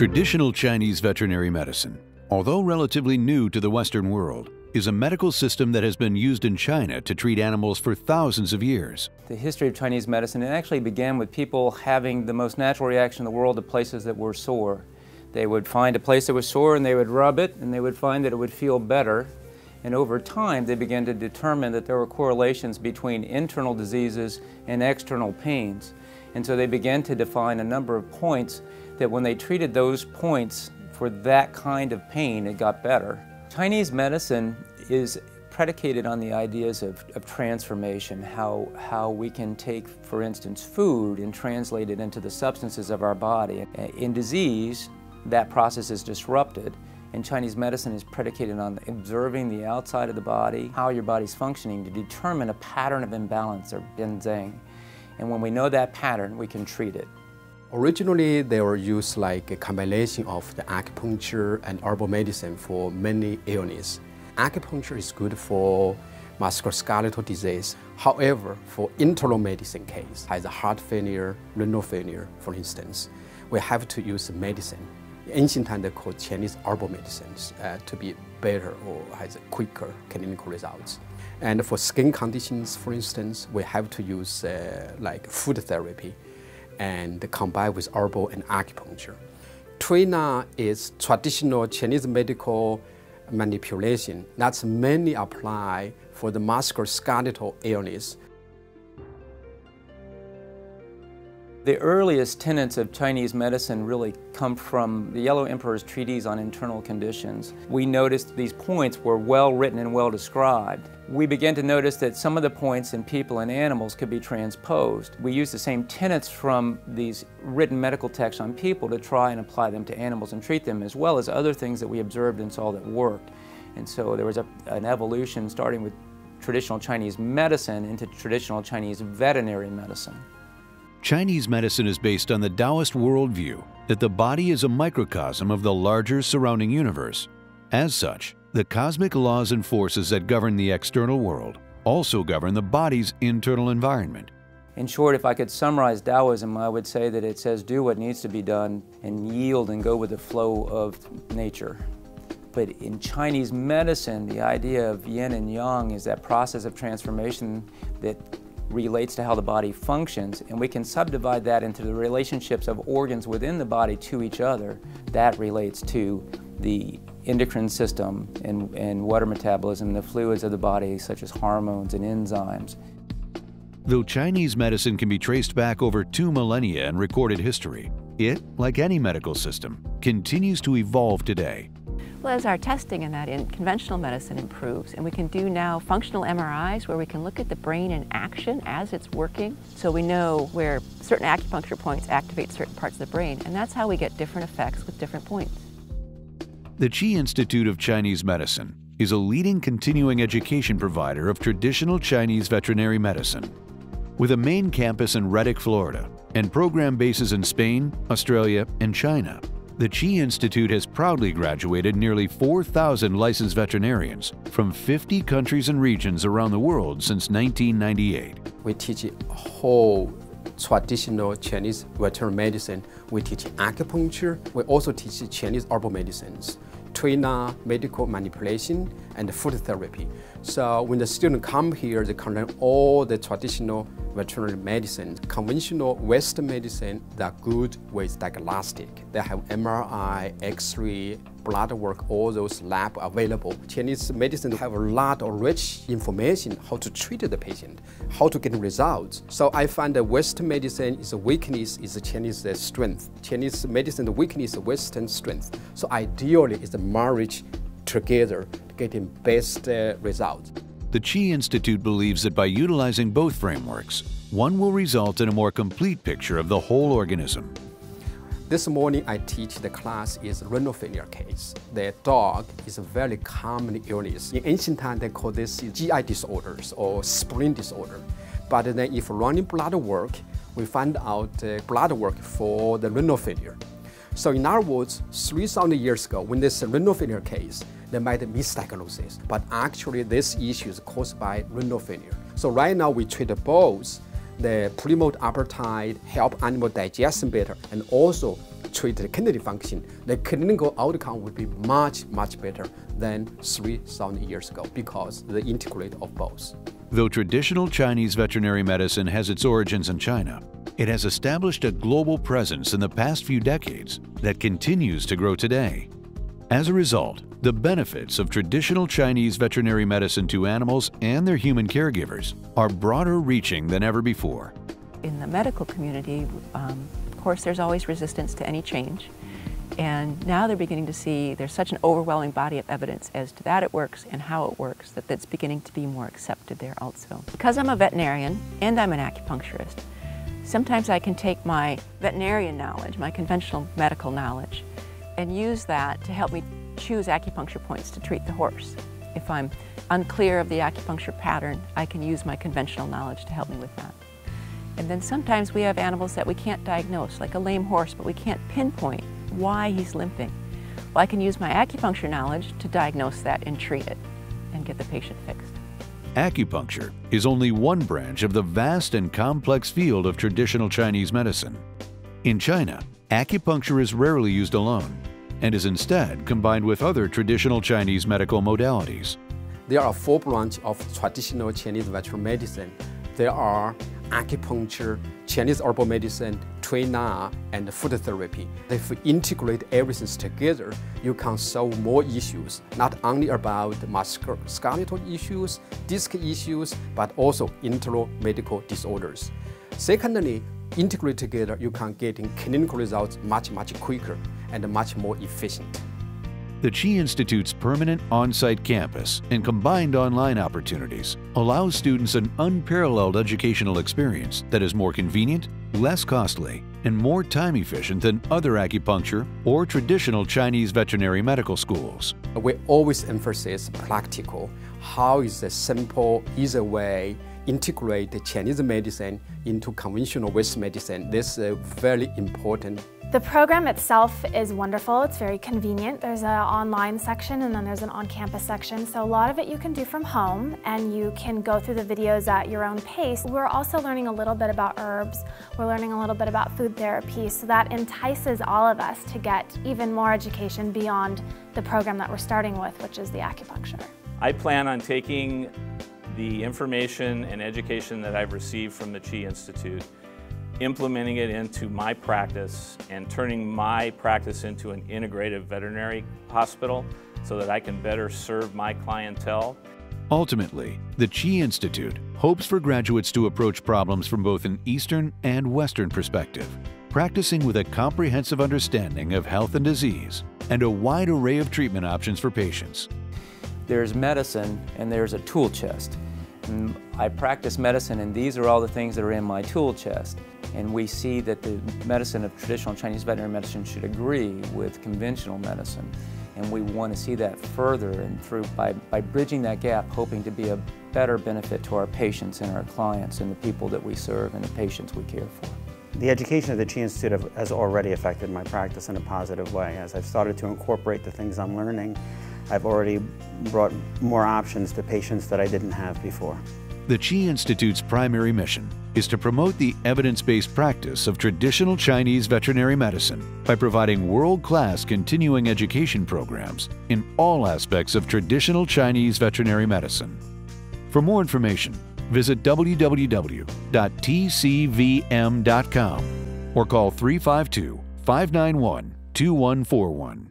Traditional Chinese veterinary medicine, although relatively new to the Western world, is a medical system that has been used in China to treat animals for thousands of years. The history of Chinese medicine, it actually began with people having the most natural reaction in the world to places that were sore. They would find a place that was sore and they would rub it and they would find that it would feel better. And over time they began to determine that there were correlations between internal diseases and external pains. And so they began to define a number of points that when they treated those points for that kind of pain, it got better. Chinese medicine is predicated on the ideas of transformation, how we can take, for instance, food and translate it into the substances of our body. In disease, that process is disrupted, and Chinese medicine is predicated on observing the outside of the body, how your body's functioning, to determine a pattern of imbalance, or benzeng. And when we know that pattern, we can treat it. Originally, they were used like a combination of the acupuncture and herbal medicine for many illnesses. Acupuncture is good for musculoskeletal disease. However, for internal medicine case, as heart failure, renal failure, for instance, we have to use medicine. In ancient time, they called Chinese herbal medicines to be better or has quicker clinical results. And for skin conditions, for instance, we have to use like food therapy and combine with herbal and acupuncture. Trina is traditional Chinese medical manipulation that's mainly applied for the musculoskeletal illness. The earliest tenets of Chinese medicine really come from the Yellow Emperor's treatise on internal conditions. We noticed these points were well written and well described. We began to notice that some of the points in people and animals could be transposed. We used the same tenets from these written medical texts on people to try and apply them to animals and treat them, as well as other things that we observed and saw that worked. And so there was an evolution starting with traditional Chinese medicine into traditional Chinese veterinary medicine. Chinese medicine is based on the Taoist worldview that the body is a microcosm of the larger surrounding universe. As such, the cosmic laws and forces that govern the external world also govern the body's internal environment. In short, if I could summarize Taoism, I would say that it says do what needs to be done and yield and go with the flow of nature. But in Chinese medicine, the idea of yin and yang is that process of transformation that relates to how the body functions, and we can subdivide that into the relationships of organs within the body to each other. That relates to the endocrine system and water metabolism, the fluids of the body such as hormones and enzymes. Though Chinese medicine can be traced back over 2 millennia in recorded history, it, like any medical system, continues to evolve today. Well, as our testing in conventional medicine improves, and we can do now functional MRIs where we can look at the brain in action as it's working, so we know where certain acupuncture points activate certain parts of the brain, and that's how we get different effects with different points. The Qi Institute of Chinese Medicine is a leading continuing education provider of traditional Chinese veterinary medicine. With a main campus in Reddick, Florida, and program bases in Spain, Australia, and China, the Qi Institute has proudly graduated nearly 4,000 licensed veterinarians from 50 countries and regions around the world since 1998. We teach whole traditional Chinese veterinary medicine. We teach acupuncture. We also teach Chinese herbal medicines, Trina, medical manipulation, and food therapy. So when the students come here, they can learn all the traditional veterinary medicine. Conventional Western medicine, they're good with diagnostic. They have MRI, X-ray, blood work, all those lab available. Chinese medicine have a lot of rich information how to treat the patient, how to get results. So I find that Western medicine is a weakness, is a Chinese strength. Chinese medicine, the weakness is Western strength. So ideally, it's a marriage together to get the best results. The Qi Institute believes that by utilizing both frameworks, one will result in a more complete picture of the whole organism. This morning I teach the class is renal failure case. The dog is a very common illness. In ancient time they call this GI disorders or spleen disorder. But then if running blood work, we find out blood work for the renal failure. So in other words, 3,000 years ago, when this renal failure case, they made a misdiagnosis. But actually, this issue is caused by renal failure. So right now, we treat both the promote appetite, help animal digestion better, and also treat the kidney function, the clinical outcome would be much better than 3,000 years ago because the integrate of both. Though traditional Chinese veterinary medicine has its origins in China, it has established a global presence in the past few decades that continues to grow today. As a result, the benefits of traditional Chinese veterinary medicine to animals and their human caregivers are broader reaching than ever before. In the medical community, of course, there's always resistance to any change. And now they're beginning to see there's such an overwhelming body of evidence as to that it works and how it works that that's beginning to be more accepted there also. Because I'm a veterinarian and I'm an acupuncturist, sometimes I can take my veterinarian knowledge, my conventional medical knowledge, and use that to help me choose acupuncture points to treat the horse. If I'm unclear of the acupuncture pattern, I can use my conventional knowledge to help me with that. And then sometimes we have animals that we can't diagnose, like a lame horse, but we can't pinpoint why he's limping. Well, I can use my acupuncture knowledge to diagnose that and treat it and get the patient fixed. Acupuncture is only one branch of the vast and complex field of traditional Chinese medicine. In China, acupuncture is rarely used alone and is instead combined with other traditional Chinese medical modalities. There are 4 branches of traditional Chinese veterinary medicine. There are acupuncture, Chinese herbal medicine, trainer, and food therapy. If you integrate everything together, you can solve more issues, not only about musculoskeletal issues, disc issues, but also intramedical disorders. Secondly, integrate together, you can get clinical results much quicker and much more efficient. The Chi Institute's permanent on-site campus and combined online opportunities allows students an unparalleled educational experience that is more convenient, less costly, and more time-efficient than other acupuncture or traditional Chinese veterinary medical schools. We always emphasize practical. How is a simple, easy way integrate the Chinese medicine into conventional Western medicine? This is very important. The program itself is wonderful. It's very convenient. There's an online section and then there's an on-campus section. So a lot of it you can do from home and you can go through the videos at your own pace. We're also learning a little bit about herbs. We're learning a little bit about food therapy. So that entices all of us to get even more education beyond the program that we're starting with, which is the acupuncture. I plan on taking the information and education that I've received from the Chi Institute, implementing it into my practice and turning my practice into an integrative veterinary hospital so that I can better serve my clientele. Ultimately, the Chi Institute hopes for graduates to approach problems from both an Eastern and Western perspective, practicing with a comprehensive understanding of health and disease and a wide array of treatment options for patients. There's medicine and there's a tool chest. And I practice medicine and these are all the things that are in my tool chest. And we see that the medicine of traditional Chinese veterinary medicine should agree with conventional medicine. And we want to see that further and through by bridging that gap, hoping to be a better benefit to our patients and our clients and the people that we serve and the patients we care for. The education of the Chi Institute has already affected my practice in a positive way. As I've started to incorporate the things I'm learning, I've already brought more options to patients that I didn't have before. The Chi Institute's primary mission is to promote the evidence-based practice of traditional Chinese veterinary medicine by providing world-class continuing education programs in all aspects of traditional Chinese veterinary medicine. For more information, visit www.tcvm.com or call 352-591-2141.